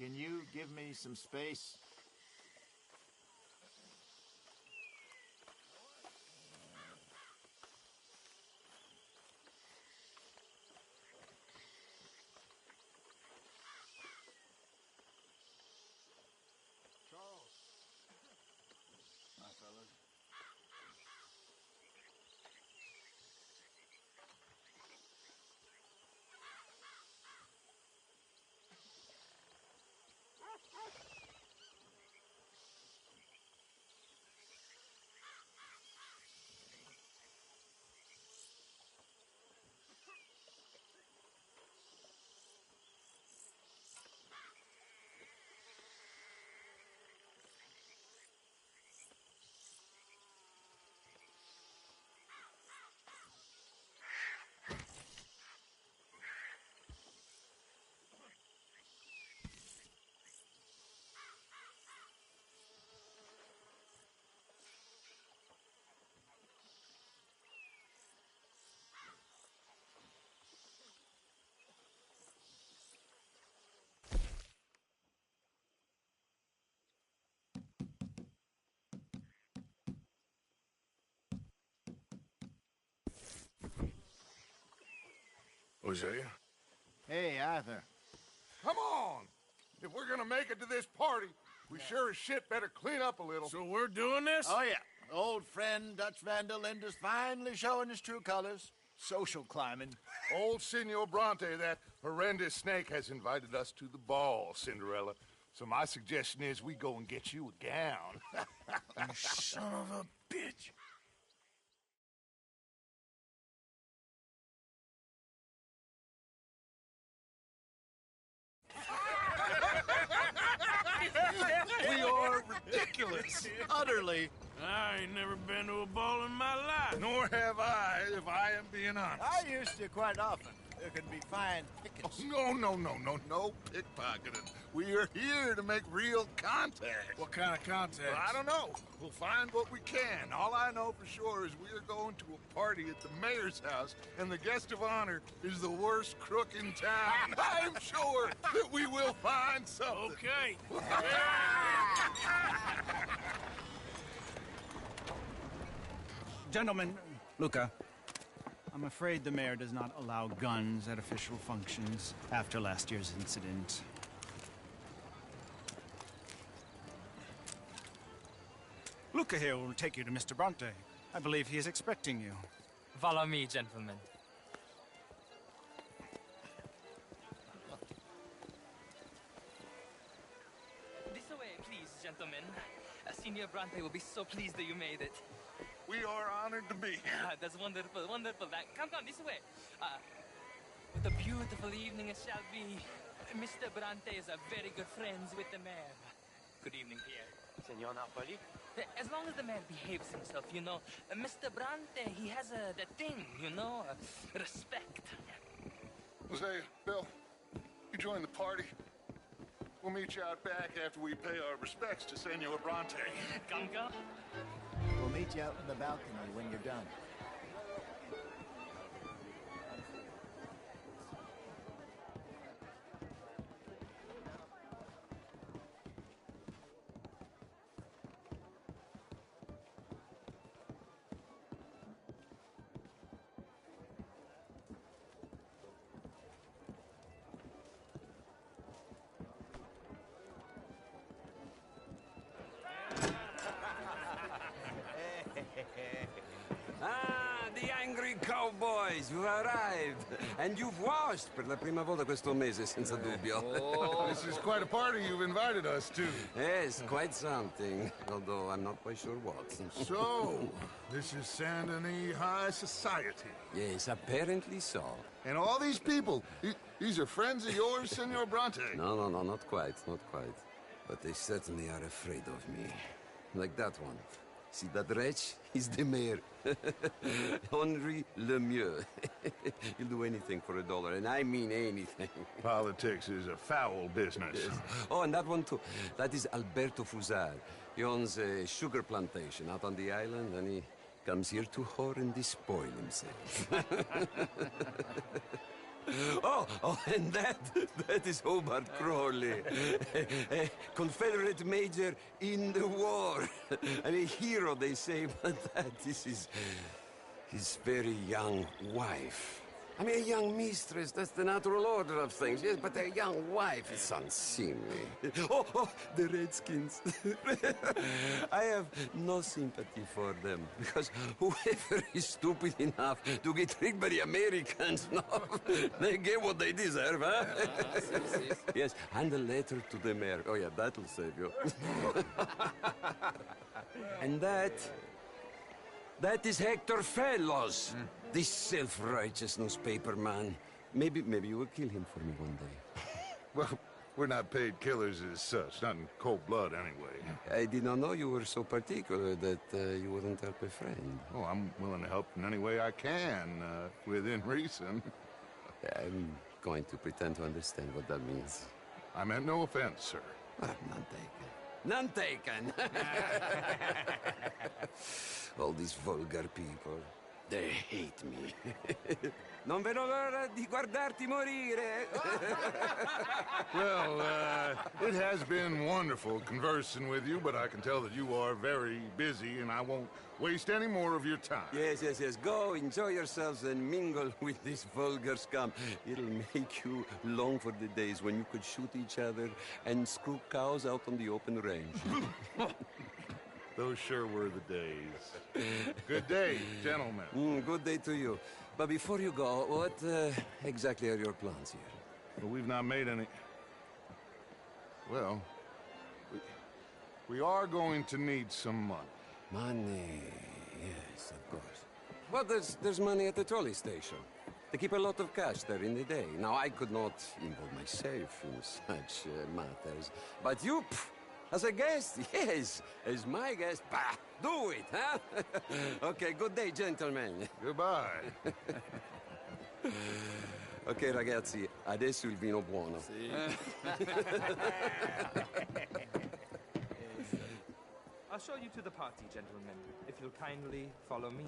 can you give me some space? Charles. Hi, fellas. Hosea? Hey, Arthur. Come on! If we're gonna make it to this party, we sure as shit better clean up a little. So we're doing this? Oh, yeah. Old friend Dutch Van der Linde's finally showing his true colors. Social climbing. Old Senor Bronte, that horrendous snake, has invited us to the ball, Cinderella. So my suggestion is we go and get you a gown. You son of a bitch. We are ridiculous. Utterly. I ain't never been to a ball in my life. Nor have I, if I am being honest. I used to quite often. There can be fine pickets. No pickpocketing. We are here to make real contact. What kind of contact? Well, I don't know. We'll find what we can. All I know for sure is we are going to a party at the mayor's house, and the guest of honor is the worst crook in town. I'm sure that we will find something. Okay. Gentlemen, Luca, I'm afraid the mayor does not allow guns at official functions after last year's incident. Luca here will take you to Mr. Bronte. I believe he is expecting you. Follow me, gentlemen. This way, please, gentlemen. Senior Bronte will be so pleased that you made it. We are honored to be here. That's wonderful, wonderful. Come, this way. What a beautiful evening it shall be. Mr. Bronte is a very good friends with the mayor. Good evening, Pierre. Senor Napoli? As long as the mayor behaves himself, you know. Mr. Bronte, he has that thing, you know, respect. Hosea, Bill, you join the party. We'll meet you out back after we pay our respects to Senor Bronte. Come. We'll meet you out in the balcony when you're done. Ah, the angry cowboys, you've arrived. And you've washed per la prima volta questo mese, senza dubbio. This is quite a party you've invited us to. Yes, quite something. Although I'm not quite sure what. So, this is Saint Denis High Society. Yes, apparently so. And all these people, these are friends of yours, Senor Bronte? No, not quite, not quite. But they certainly are afraid of me. Like that one. See that wretch? He's the mayor. Henri Lemieux. He'll do anything for $1, and I mean anything. Politics is a foul business. Yes. Oh, and that one too. That is Alberto Fusar. He owns a sugar plantation out on the island, and he comes here to whore and despoil himself. Oh, and that is Hobart Crawley. A Confederate major in the war. I mean, hero, they say, but that is his very young wife. I mean, a young mistress, that's the natural order of things, yes, but a young wife is unseemly. Oh, the Redskins. I have no sympathy for them, because whoever is stupid enough to get tricked by the Americans, no, they get what they deserve, huh? Yes, and a letter to the mayor. Oh, yeah, that'll save you. And that is Hector Fellows. This self-righteous newspaper man. Maybe you will kill him for me one day. Well, we're not paid killers as such, not in cold blood anyway. I did not know you were so particular that you wouldn't help a friend. Oh, I'm willing to help in any way I can, within reason. I'm going to pretend to understand what that means. I meant no offense, sir. None taken. None taken! All these vulgar people. They hate me. Non vedo l'ora di guardarti morire. Well, it has been wonderful conversing with you, but I can tell that you are very busy, and I won't waste any more of your time. Yes. Go, enjoy yourselves, and mingle with this vulgar scum. It'll make you long for the days when you could shoot each other and screw cows out on the open range. Those sure were the days. Good day, gentlemen. Good day to you. But before you go, what exactly are your plans here? Well, we've not made any... Well, we are going to need some money. Money, yes, of course. But there's money at the trolley station. They keep a lot of cash there in the day. Now, I could not involve myself in such matters. But you... As a guest, yes. As my guest, bah, do it, huh? Okay, good day, gentlemen. Goodbye. Ok, ragazzi, adesso il vino buono. I'll show you to the party, gentlemen, if you'll kindly follow me.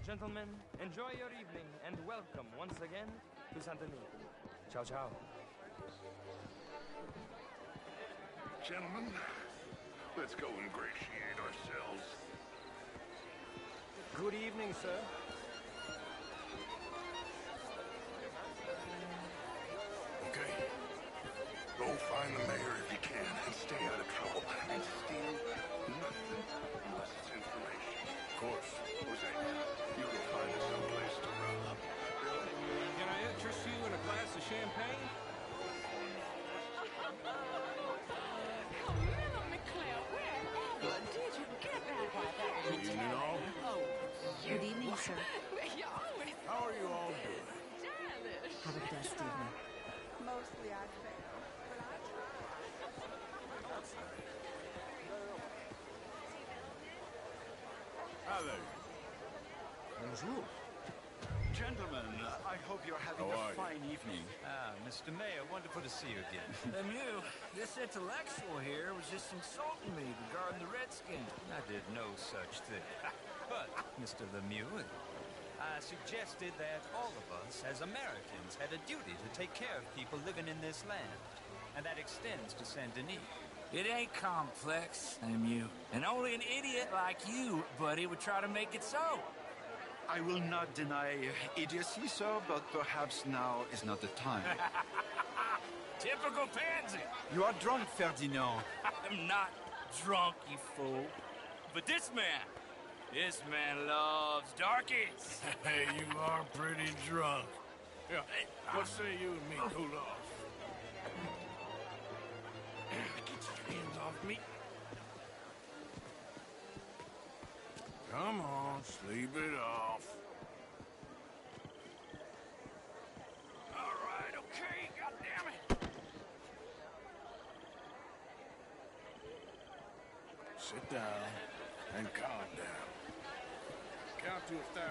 Gentlemen, enjoy your evening and welcome once again to Saint Denis. Ciao, ciao. Gentlemen, let's go ingratiate ourselves. Good evening, sir. Okay. Go find the mayor if you can and stay out of trouble. And steal nothing unless it's information. Of course. Jose, you go find us someplace to run. Can I interest you in a glass of champagne? Good evening, all. Good evening, sir. How are you all doing? Have a best evening. Mostly I fail, but I try. Hi there. Bonjour. Gentlemen, I hope you're having How are a you? fine evening. Mr. Mayor, wonderful to see you again. Lemieux, this intellectual here was just insulting me regarding the Redskins. I did no such thing. But, Mr. Lemieux, I suggested that all of us, as Americans, had a duty to take care of people living in this land. And that extends to Saint Denis. It ain't complex, Lemieux. And only an idiot like you, buddy, would try to make it so. I will not deny idiocy, sir, but perhaps now is not the time. Typical pansy. You are drunk, Ferdinand. I'm not drunk, you fool. But this man loves darkies. Hey, you are pretty drunk. Yeah, hey, what say you and me cool off? Get your hands off me. Come on, sleep it off. All right, okay, goddammit. Sit down and calm down. Count to 1,000.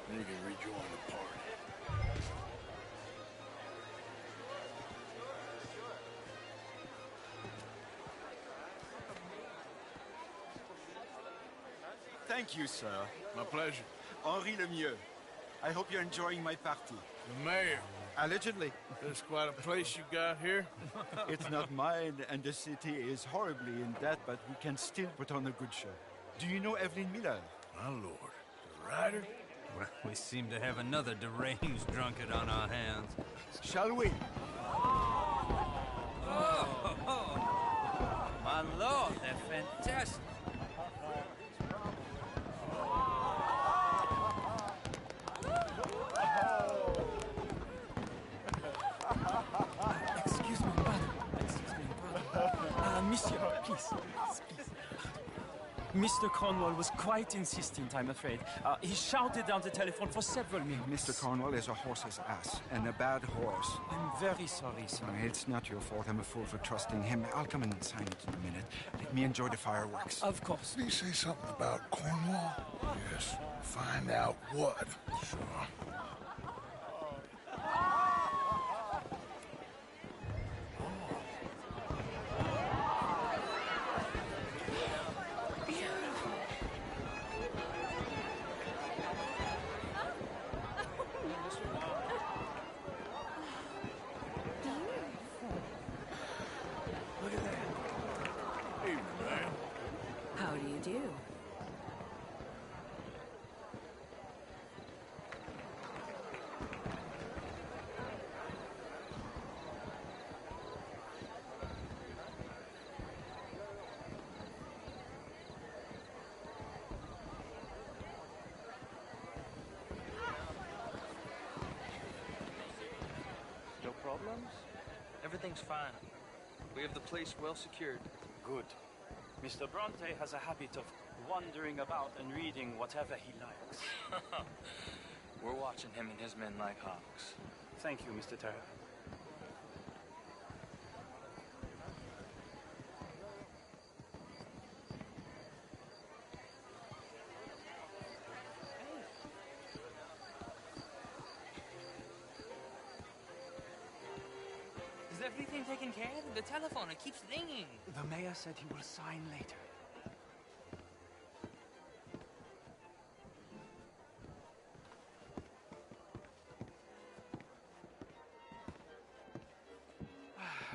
Then you can rejoin the party. Thank you, sir. My pleasure. Henri Lemieux. I hope you're enjoying my party. The mayor. Allegedly. There's quite a place you got here. It's not mine, and the city is horribly in debt, but we can still put on a good show. Do you know Evelyn Miller? My lord. The writer? Well, we seem to have another deranged drunkard on our hands. Shall we? Oh, my lord, they're fantastic. Excuse me, brother. Monsieur, please. Mr. Cornwall was quite insistent, I'm afraid. He shouted down the telephone for several minutes. Mr. Cornwall is a horse's ass, and a bad horse. I'm very sorry, sir. It's not your fault. I'm a fool for trusting him. I'll come and sign it in a minute. Let me enjoy the fireworks. Of course. Did he say something about Cornwall? Yes. Find out what. Sure. How do you do? No problems? Everything's fine. We have the place well secured. Good. Mr. Bronte has a habit of wandering about and reading whatever he likes. We're watching him and his men like hawks. Thank you, Mr. Terra. Is everything taken care of? The telephone, it keeps ringing. The mayor said he will sign later.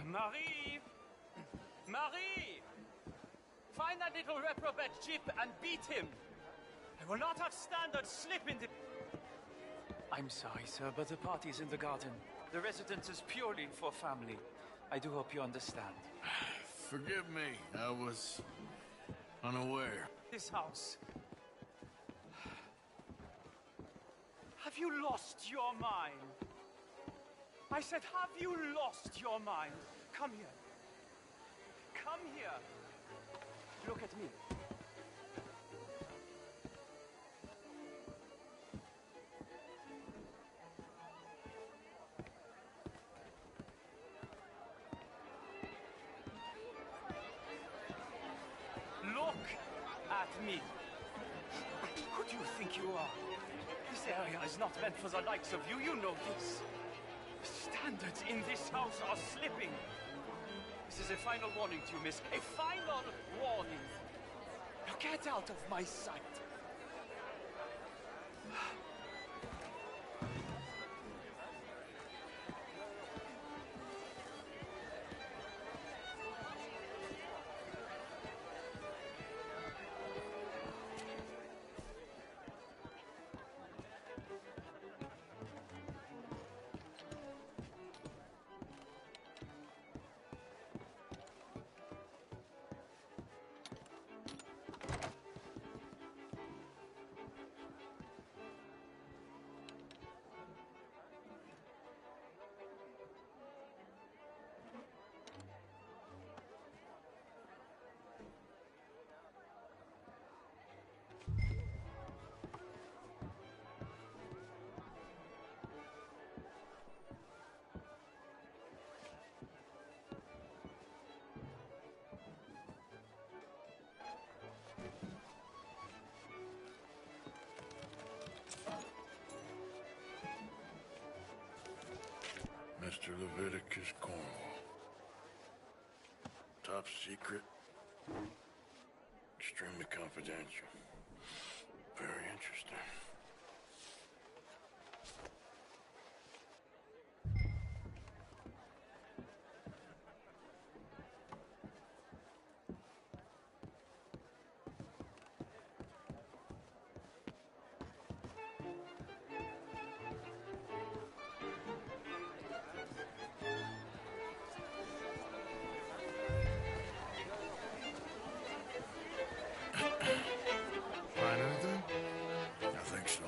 Marie! Marie! Find that little reprobate Jip and beat him! I will not have standards slip into... I'm sorry, sir, but the party's in the garden. The residence is purely for family. I do hope you understand. Forgive me. I was unaware. This house. Have you lost your mind? I said, have you lost your mind? Come here. Come here. Look at me. Look at me. Who do you think you are? This area is not meant for the likes of you. You know this. The standards in this house are slipping. This is a final warning to you, miss. A final warning. Now get out of my sight. Mr. Leviticus Cornwall. Top secret. Extremely confidential. interesting. Find anything? I think so.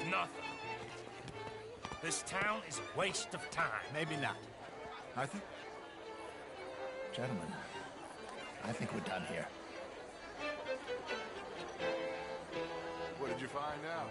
Nothing. This town is a waste of time. Maybe not. I think... Gentlemen, I think we're done here. What did you find out?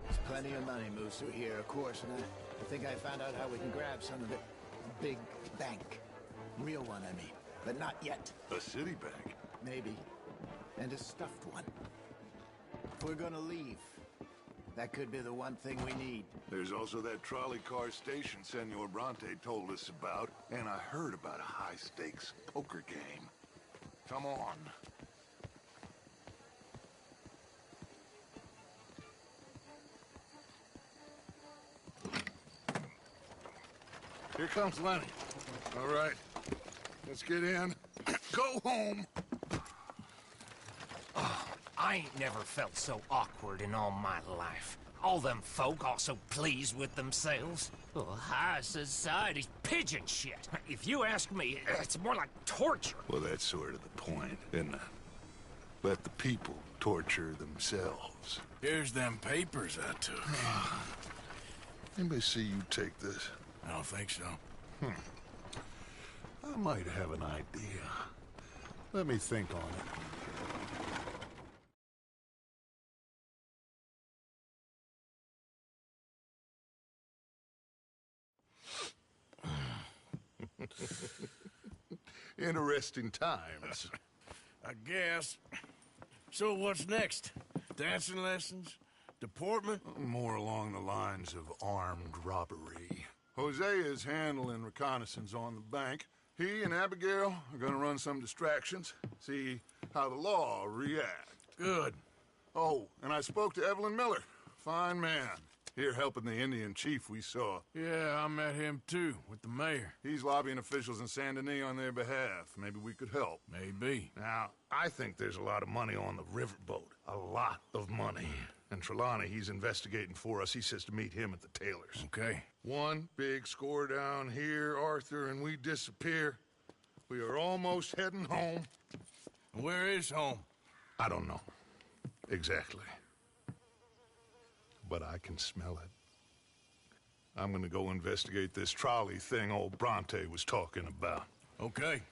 There's plenty of money moves through here, of course, and I think I found out how we can grab some of it. A big bank. Real one, I mean. But not yet. A city bank? Maybe. And a stuffed one. If we're gonna leave, that could be the one thing we need. There's also that trolley car station Senor Bronte told us about, and I heard about a high-stakes poker game. Come on. Here comes Lenny. All right, let's get in. Go home. I ain't never felt so awkward in all my life. All them folk all so pleased with themselves. Oh, high society's pigeon shit. If you ask me, it's more like torture. Well, that's sort of the point, isn't it? Let the people torture themselves. Here's them papers I took. Anybody see you take this? I don't think so. I might have an idea. Let me think on it. Interesting times. I guess. So what's next? Dancing lessons? Deportment? More along the lines of armed robbery. Hosea is handling reconnaissance on the bank. He and Abigail are gonna run some distractions, see how the law reacts. Good. Oh, and I spoke to Evelyn Miller. Fine man. Here helping the Indian chief we saw. Yeah, I met him too, with the mayor. He's lobbying officials in Saint Denis on their behalf. Maybe we could help. Maybe. Now, I think there's a lot of money on the riverboat. A lot of money. And Trelawney, he's investigating for us. He says to meet him at the Taylor's. Okay. One big score down here, Arthur, and we disappear. We are almost heading home. Where is home? I don't know. Exactly. But I can smell it. I'm gonna go investigate this trolley thing old Bronte was talking about. Okay.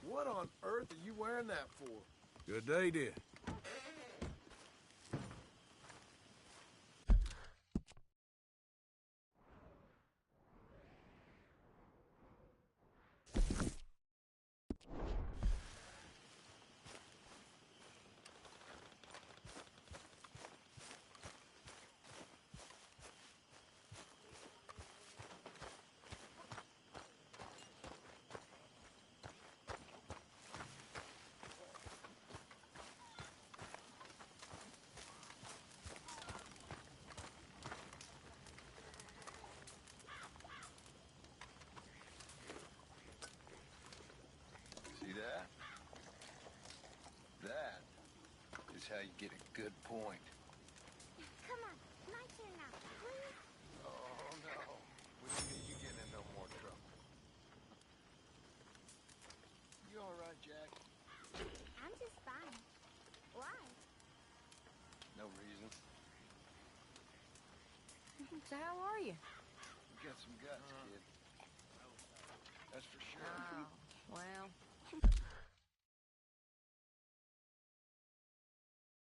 What on earth are you wearing that for? Good day, dear. you get a good point. Come on, my turn now, please. Oh, no. We don't need you getting in no more trouble. You all right, Jack? I'm just fine. Why? No reason. So how are you? You got some guts, kid. That's for sure. Oh, well,